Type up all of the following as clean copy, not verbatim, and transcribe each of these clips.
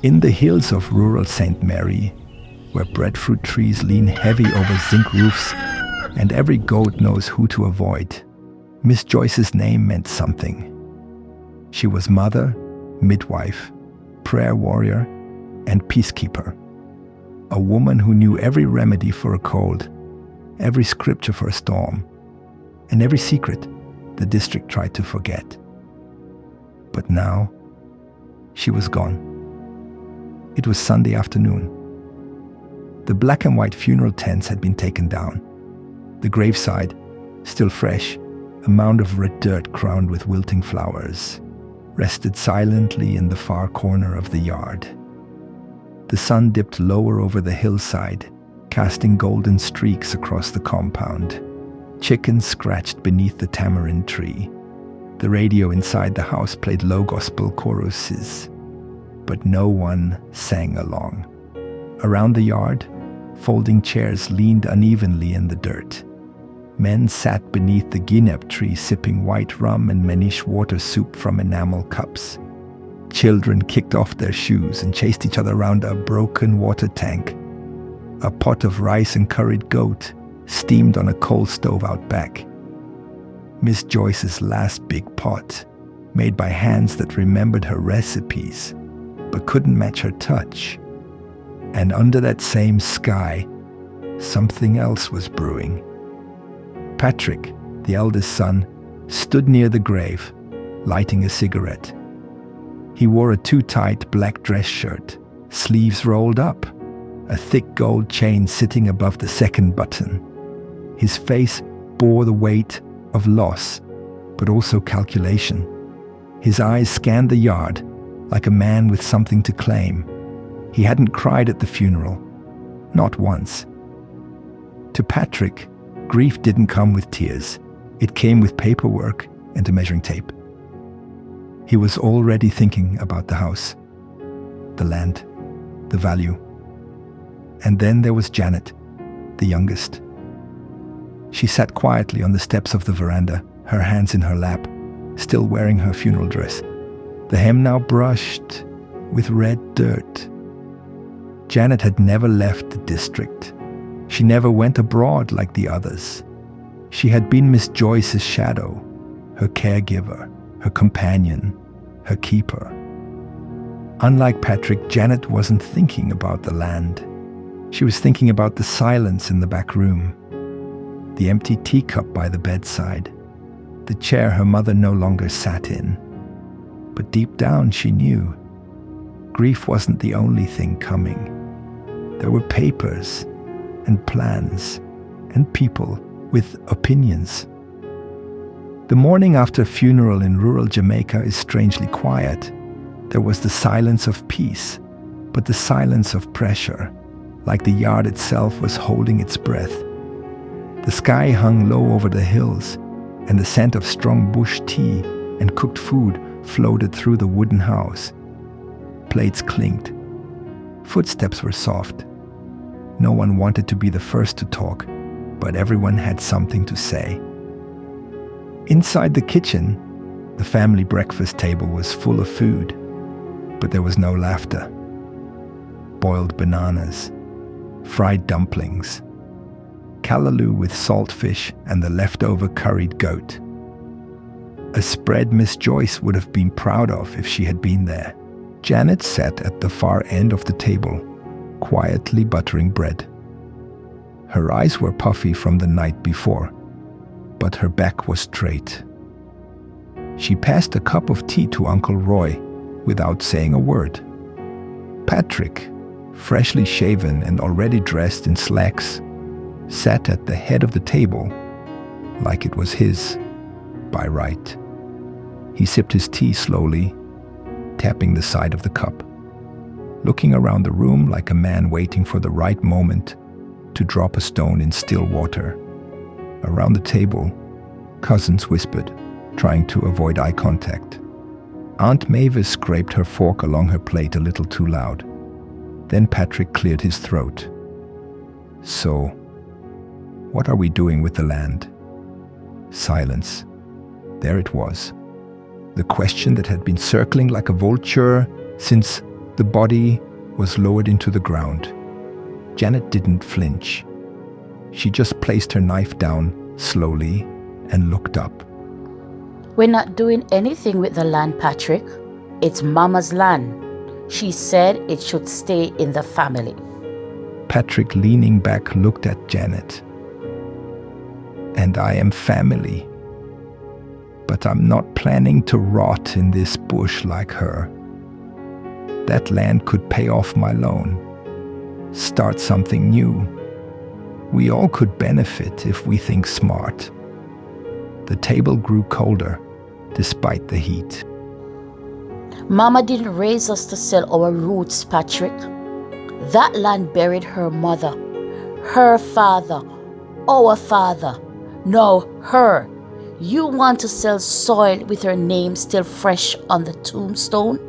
In the hills of rural St. Mary, where breadfruit trees lean heavy over zinc roofs and every goat knows who to avoid, Miss Joyce's name meant something. She was mother, midwife, prayer warrior, and peacekeeper. A woman who knew every remedy for a cold, every scripture for a storm, and every secret the district tried to forget. But now, she was gone. It was Sunday afternoon. The black and white funeral tents had been taken down. The graveside, still fresh, a mound of red dirt crowned with wilting flowers, rested silently in the far corner of the yard. The sun dipped lower over the hillside, casting golden streaks across the compound. Chickens scratched beneath the tamarind tree. The radio inside the house played low gospel choruses, but no one sang along. Around the yard, folding chairs leaned unevenly in the dirt. Men sat beneath the guinep tree sipping white rum and Manish water soup from enamel cups. Children kicked off their shoes and chased each other around a broken water tank. A pot of rice and curried goat steamed on a coal stove out back. Miss Joyce's last big pot, made by hands that remembered her recipes, but couldn't match her touch. And under that same sky, something else was brewing. Patrick, the eldest son, stood near the grave, lighting a cigarette. He wore a too-tight black dress shirt, sleeves rolled up, a thick gold chain sitting above the second button. His face bore the weight of loss, but also calculation. His eyes scanned the yard like a man with something to claim. He hadn't cried at the funeral, not once. To Patrick, grief didn't come with tears. It came with paperwork and a measuring tape. He was already thinking about the house, the land, the value. And then there was Janet, the youngest. She sat quietly on the steps of the veranda, her hands in her lap, still wearing her funeral dress, the hem now brushed with red dirt. Janet had never left the district. She never went abroad like the others. She had been Miss Joyce's shadow, her caregiver, her companion, her keeper. Unlike Patrick, Janet wasn't thinking about the land. She was thinking about the silence in the back room, the empty teacup by the bedside, the chair her mother no longer sat in. But deep down she knew grief wasn't the only thing coming. There were papers and plans and people with opinions. The morning after a funeral in rural Jamaica is strangely quiet. There was the silence of peace, but the silence of pressure, like the yard itself was holding its breath. The sky hung low over the hills, and the scent of strong bush tea and cooked food floated through the wooden house. Plates clinked. Footsteps were soft. No one wanted to be the first to talk, but everyone had something to say. Inside the kitchen, the family breakfast table was full of food, but there was no laughter. Boiled bananas, fried dumplings, callaloo with saltfish and the leftover curried goat. A spread Miss Joyce would have been proud of if she had been there. Janet sat at the far end of the table, quietly buttering bread. Her eyes were puffy from the night before, but her back was straight. She passed a cup of tea to Uncle Roy without saying a word. Patrick, freshly shaven and already dressed in slacks, sat at the head of the table like it was his by right. He sipped his tea slowly, tapping the side of the cup, looking around the room like a man waiting for the right moment to drop a stone in still water. Around the table, cousins whispered, trying to avoid eye contact. Aunt Mavis scraped her fork along her plate a little too loud. Then Patrick cleared his throat. So, what are we doing with the land? Silence. There it was. The question that had been circling like a vulture since The body was lowered into the ground. Janet didn't flinch. She just placed her knife down slowly and looked up. We're not doing anything with the land, Patrick. It's Mama's land. She said it should stay in the family. Patrick, leaning back, looked at Janet. And I am family. But I'm not planning to rot in this bush like her. That land could pay off my loan. Start something new. We all could benefit if we think smart. The table grew colder, despite the heat. Mama didn't raise us to sell our roots, Patrick. That land buried her mother, her father, our father. No, her. You want to sell soil with her name still fresh on the tombstone?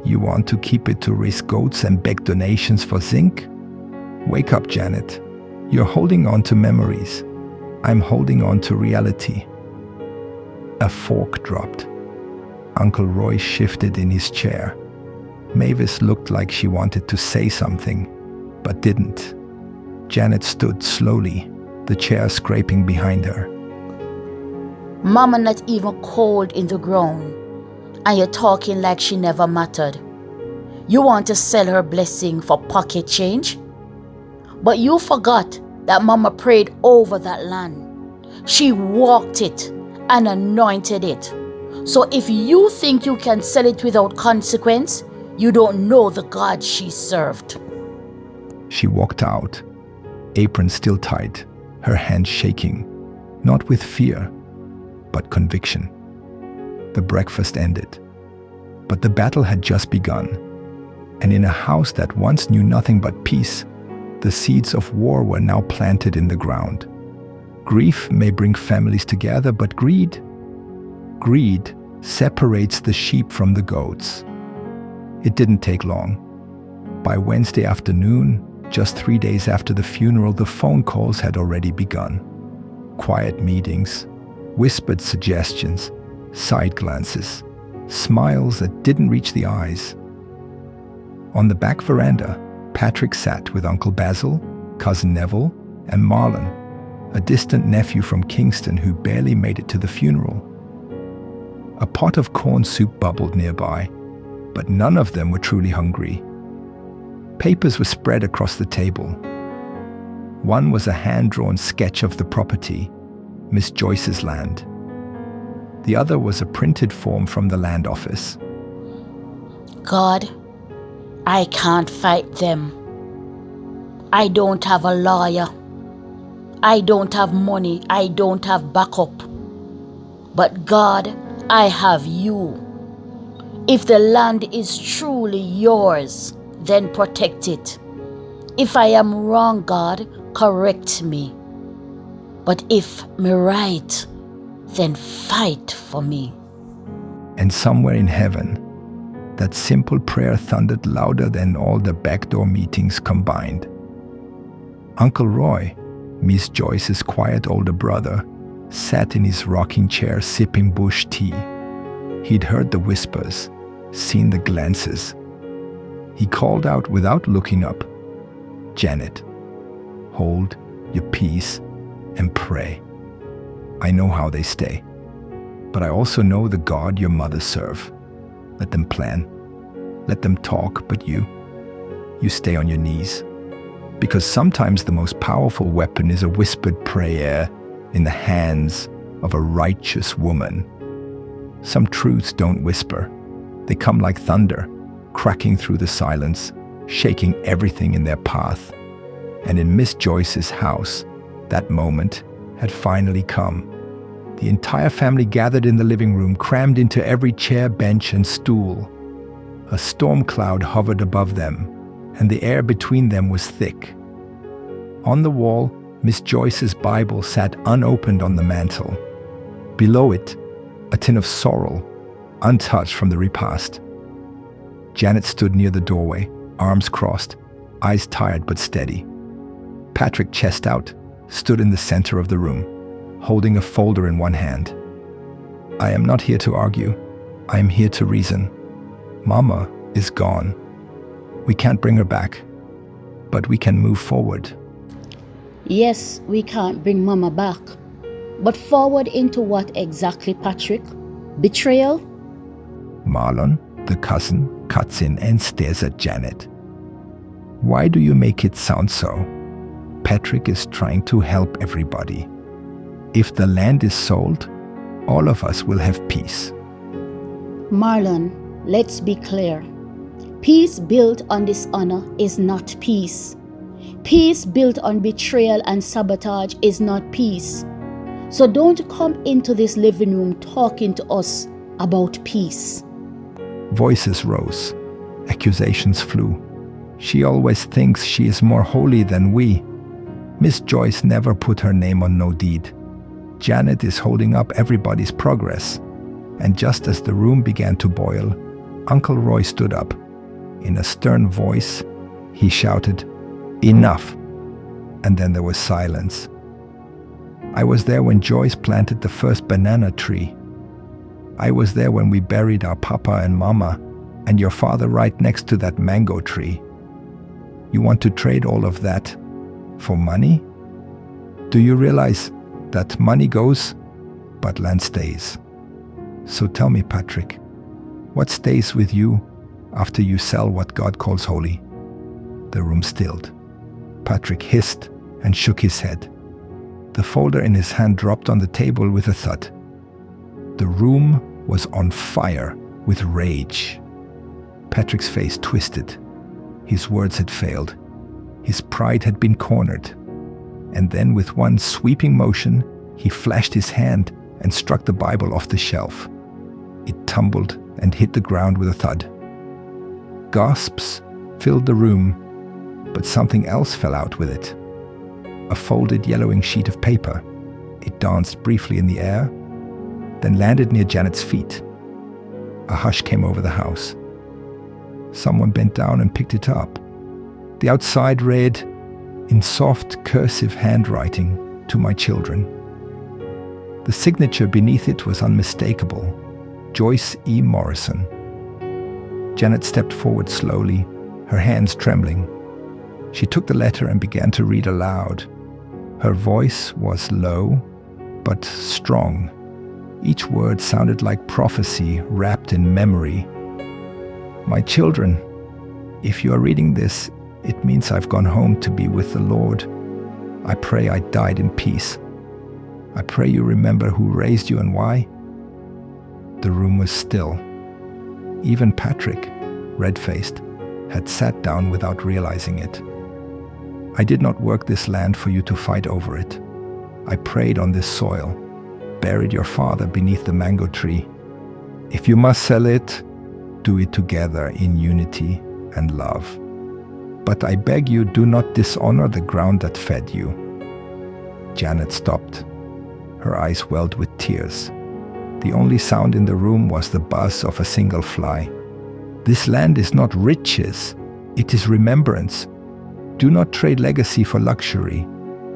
You want to keep it to raise goats and beg donations for zinc? Wake up, Janet. You're holding on to memories. I'm holding on to reality. A fork dropped. Uncle Roy shifted in his chair. Mavis looked like she wanted to say something, but didn't. Janet stood slowly, the chair scraping behind her. Mama not even cold in the ground, and you're talking like she never mattered. You want to sell her blessing for pocket change? But you forgot that Mama prayed over that land. She walked it and anointed it. So if you think you can sell it without consequence, you don't know the God she served. She walked out, apron still tight, her hands shaking, not with fear, but conviction. The breakfast ended, but the battle had just begun. And in a house that once knew nothing but peace, the seeds of war were now planted in the ground. Grief may bring families together, but greed separates the sheep from the goats. It didn't take long. By Wednesday afternoon, just 3 days after the funeral, the phone calls had already begun. Quiet meetings, whispered suggestions, side glances, smiles that didn't reach the eyes. On the back veranda, Patrick sat with Uncle Basil, Cousin Neville, and Marlon, a distant nephew from Kingston who barely made it to the funeral. A pot of corn soup bubbled nearby, but none of them were truly hungry. Papers were spread across the table. One was a hand-drawn sketch of the property, Miss Joyce's land. The other was a printed form from the land office. God, I can't fight them. I don't have a lawyer. I don't have money. I don't have backup. But God, I have you. If the land is truly yours, then protect it. If I am wrong, God, correct me. But if me right, then fight for me. And somewhere in heaven, that simple prayer thundered louder than all the backdoor meetings combined. Uncle Roy, Miss Joyce's quiet older brother, sat in his rocking chair sipping bush tea. He'd heard the whispers, seen the glances. He called out without looking up, "Janet, hold your peace and pray. I know how they stay, but I also know the God your mother serve. Let them plan, let them talk, but you stay on your knees. Because sometimes the most powerful weapon is a whispered prayer in the hands of a righteous woman. Some truths don't whisper. They come like thunder, cracking through the silence, shaking everything in their path. And in Miss Joyce's house, that moment had finally come. The entire family gathered in the living room, crammed into every chair, bench, and stool. A storm cloud hovered above them, and the air between them was thick. On the wall, Miss Joyce's Bible sat unopened on the mantel. Below it, a tin of sorrel, untouched from the repast. Janet stood near the doorway, arms crossed, eyes tired but steady. Patrick, chest out, stood in the center of the room, holding a folder in one hand. "I am not here to argue. I am here to reason. Mama is gone. We can't bring her back, but we can move forward. Yes, we can't bring Mama back. But forward into what exactly, Patrick? Betrayal? Marlon, the cousin, cuts in and stares at Janet. Why do you make it sound so? Patrick is trying to help everybody. If the land is sold, all of us will have peace. Marlon, let's be clear. Peace built on dishonor is not peace. Peace built on betrayal and sabotage is not peace. So don't come into this living room talking to us about peace. Voices rose. Accusations flew. She always thinks she is more holy than we. Miss Joyce never put her name on no deed. Janet is holding up everybody's progress. And just as the room began to boil, Uncle Roy stood up. In a stern voice, he shouted, "Enough!" And then there was silence. I was there when Joyce planted the first banana tree. I was there when we buried our papa and mama, and your father right next to that mango tree. You want to trade all of that for money? Do you realize that money goes, but land stays? So tell me, Patrick, what stays with you after you sell what God calls holy? The room stilled. Patrick hissed and shook his head. The folder in his hand dropped on the table with a thud. The room was on fire with rage. Patrick's face twisted. His words had failed. His pride had been cornered. And then with one sweeping motion, he flashed his hand and struck the Bible off the shelf. It tumbled and hit the ground with a thud. Gasps filled the room, but something else fell out with it. A folded yellowing sheet of paper. It danced briefly in the air, then landed near Janet's feet. A hush came over the house. Someone bent down and picked it up. The outside read, in soft cursive handwriting, "To my children." The signature beneath it was unmistakable. Joyce E. Morrison. Janet stepped forward slowly, her hands trembling. She took the letter and began to read aloud. Her voice was low, but strong. Each word sounded like prophecy wrapped in memory. My children, if you are reading this, it means I've gone home to be with the Lord. I pray I died in peace. I pray you remember who raised you and why. The room was still. Even Patrick, red-faced, had sat down without realizing it. I did not work this land for you to fight over it. I prayed on this soil, buried your father beneath the mango tree. If you must sell it, do it together in unity and love. But I beg you, do not dishonor the ground that fed you. Janet stopped. Her eyes welled with tears. The only sound in the room was the buzz of a single fly. This land is not riches, it is remembrance. Do not trade legacy for luxury.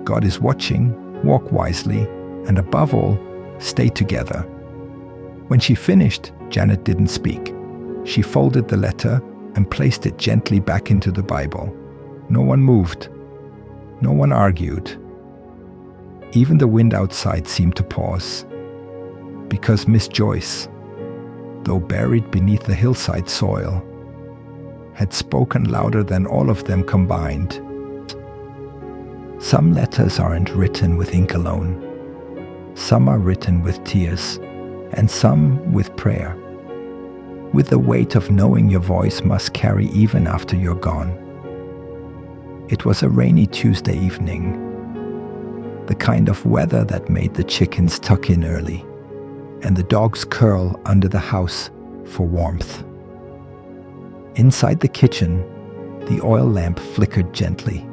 God is watching, walk wisely, and above all, stay together. When she finished, Janet didn't speak. She folded the letter and placed it gently back into the Bible. No one moved. No one argued. Even the wind outside seemed to pause. Because Miss Joyce, though buried beneath the hillside soil, had spoken louder than all of them combined. Some letters aren't written with ink alone. Some are written with tears, and some with prayer. With the weight of knowing your voice must carry even after you're gone. It was a rainy Tuesday evening, the kind of weather that made the chickens tuck in early, and the dogs curl under the house for warmth. Inside the kitchen, the oil lamp flickered gently.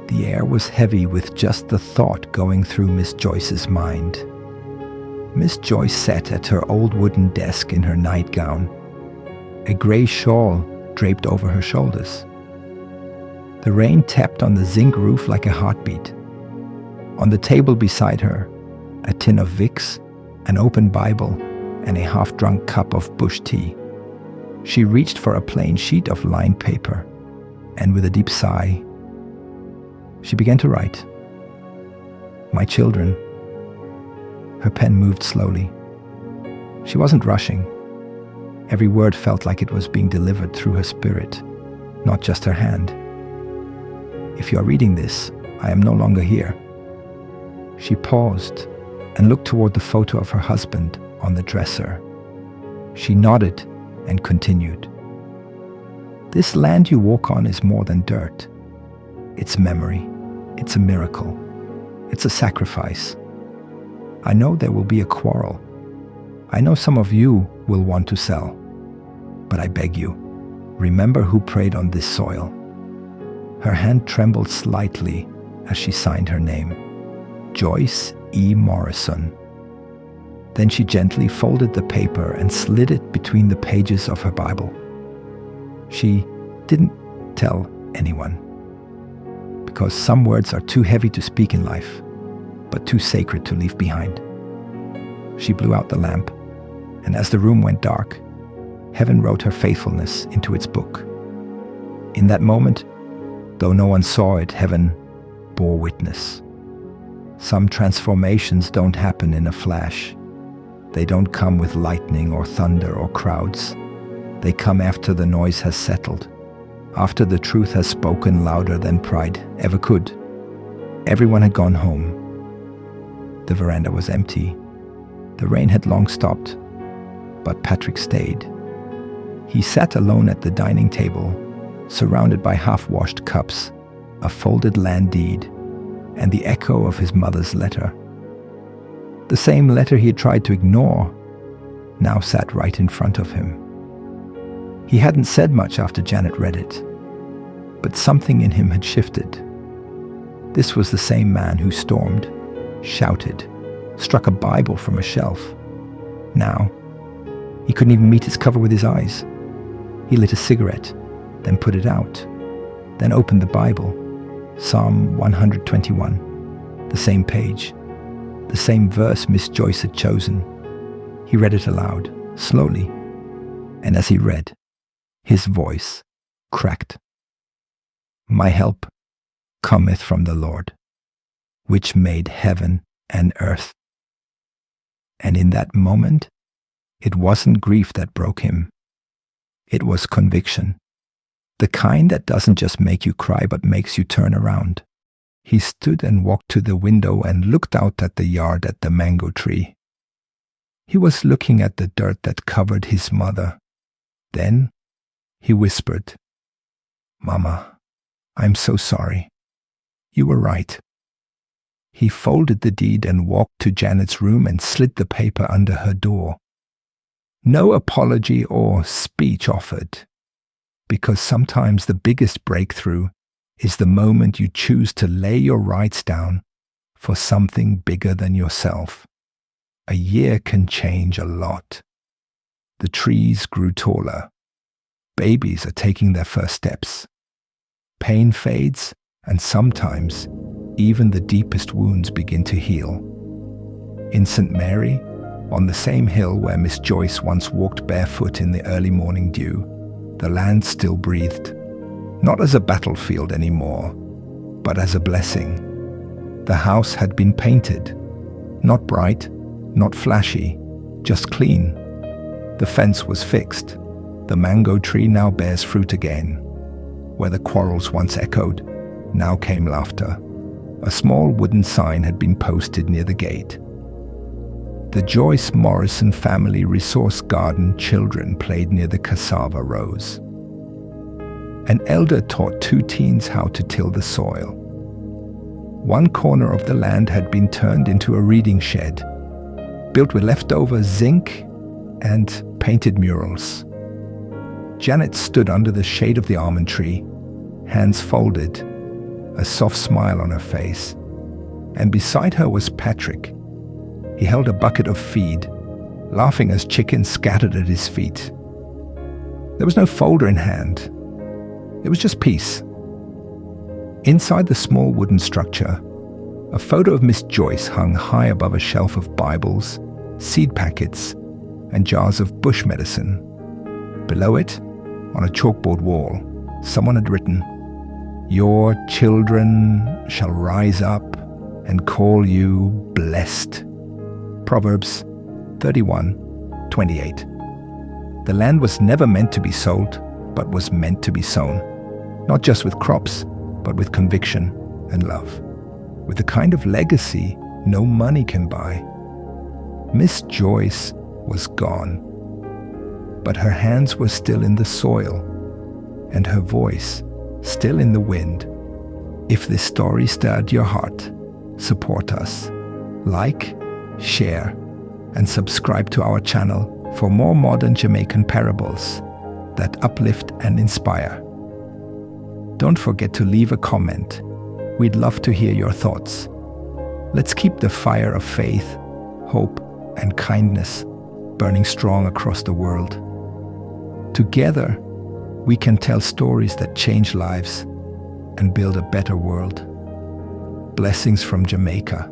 The air was heavy with just the thought going through Miss Joyce's mind. Miss Joyce sat at her old wooden desk in her nightgown, a gray shawl draped over her shoulders. The rain tapped on the zinc roof like a heartbeat. On the table beside her, a tin of Vicks, an open Bible, and a half-drunk cup of bush tea. She reached for a plain sheet of lined paper, and with a deep sigh, she began to write. My children. Her pen moved slowly. She wasn't rushing. Every word felt like it was being delivered through her spirit, not just her hand. If you are reading this, I am no longer here. She paused and looked toward the photo of her husband on the dresser. She nodded and continued. This land you walk on is more than dirt. It's memory. It's a miracle. It's a sacrifice. I know there will be a quarrel. I know some of you will want to sell. But I beg you, remember who prayed on this soil. Her hand trembled slightly as she signed her name. Joyce E. Morrison. Then she gently folded the paper and slid it between the pages of her Bible. She didn't tell anyone, because some words are too heavy to speak in life, but too sacred to leave behind. She blew out the lamp, and as the room went dark, heaven wrote her faithfulness into its book. In that moment, though no one saw it, heaven bore witness. Some transformations don't happen in a flash. They don't come with lightning or thunder or crowds. They come after the noise has settled, after the truth has spoken louder than pride ever could. Everyone had gone home. The veranda was empty. The rain had long stopped, but Patrick stayed. He sat alone at the dining table, surrounded by half-washed cups, a folded land deed, and the echo of his mother's letter. The same letter he had tried to ignore now sat right in front of him. He hadn't said much after Janet read it, but something in him had shifted. This was the same man who stormed, shouted, struck a Bible from a shelf. Now, he couldn't even meet its cover with his eyes. He lit a cigarette, then put it out, then opened the Bible, Psalm 121, the same page, the same verse Miss Joyce had chosen. He read it aloud, slowly, and as he read, his voice cracked. My help cometh from the Lord, which made heaven and earth. And in that moment, it wasn't grief that broke him. It was conviction. The kind that doesn't just make you cry, but makes you turn around. He stood and walked to the window and looked out at the yard at the mango tree. He was looking at the dirt that covered his mother. Then he whispered, Mama, I'm so sorry. You were right. He folded the deed and walked to Janet's room and slid the paper under her door. No apology or speech offered, because sometimes the biggest breakthrough is the moment you choose to lay your rights down for something bigger than yourself. A year can change a lot. The trees grew taller. Babies are taking their first steps. Pain fades, and sometimes even the deepest wounds begin to heal. In St. Mary, on the same hill where Miss Joyce once walked barefoot in the early morning dew, the land still breathed, not as a battlefield anymore, but as a blessing. The house had been painted, not bright, not flashy, just clean. The fence was fixed. The mango tree now bears fruit again. Where the quarrels once echoed, now came laughter. A small wooden sign had been posted near the gate. The Joyce Morrison Family Resource Garden children played near the cassava rows. An elder taught 2 teens how to till the soil. One corner of the land had been turned into a reading shed, built with leftover zinc and painted murals. Janet stood under the shade of the almond tree, hands folded, a soft smile on her face, and beside her was Patrick. He held a bucket of feed, laughing as chickens scattered at his feet. There was no folder in hand. It was just peace. Inside the small wooden structure, a photo of Miss Joyce hung high above a shelf of Bibles, seed packets, and jars of bush medicine. Below it, on a chalkboard wall, someone had written, "Your children shall rise up and call you blessed." Proverbs 31:28. The land was never meant to be sold, but was meant to be sown. Not just with crops, but with conviction and love. With the kind of legacy no money can buy. Miss Joyce was gone, but her hands were still in the soil, and her voice still in the wind. If this story stirred your heart, support us. Like, share, and subscribe to our channel for more modern Jamaican parables that uplift and inspire. Don't forget to leave a comment. We'd love to hear your thoughts. Let's keep the fire of faith, hope, and kindness burning strong across the world. Together, we can tell stories that change lives and build a better world. Blessings from Jamaica.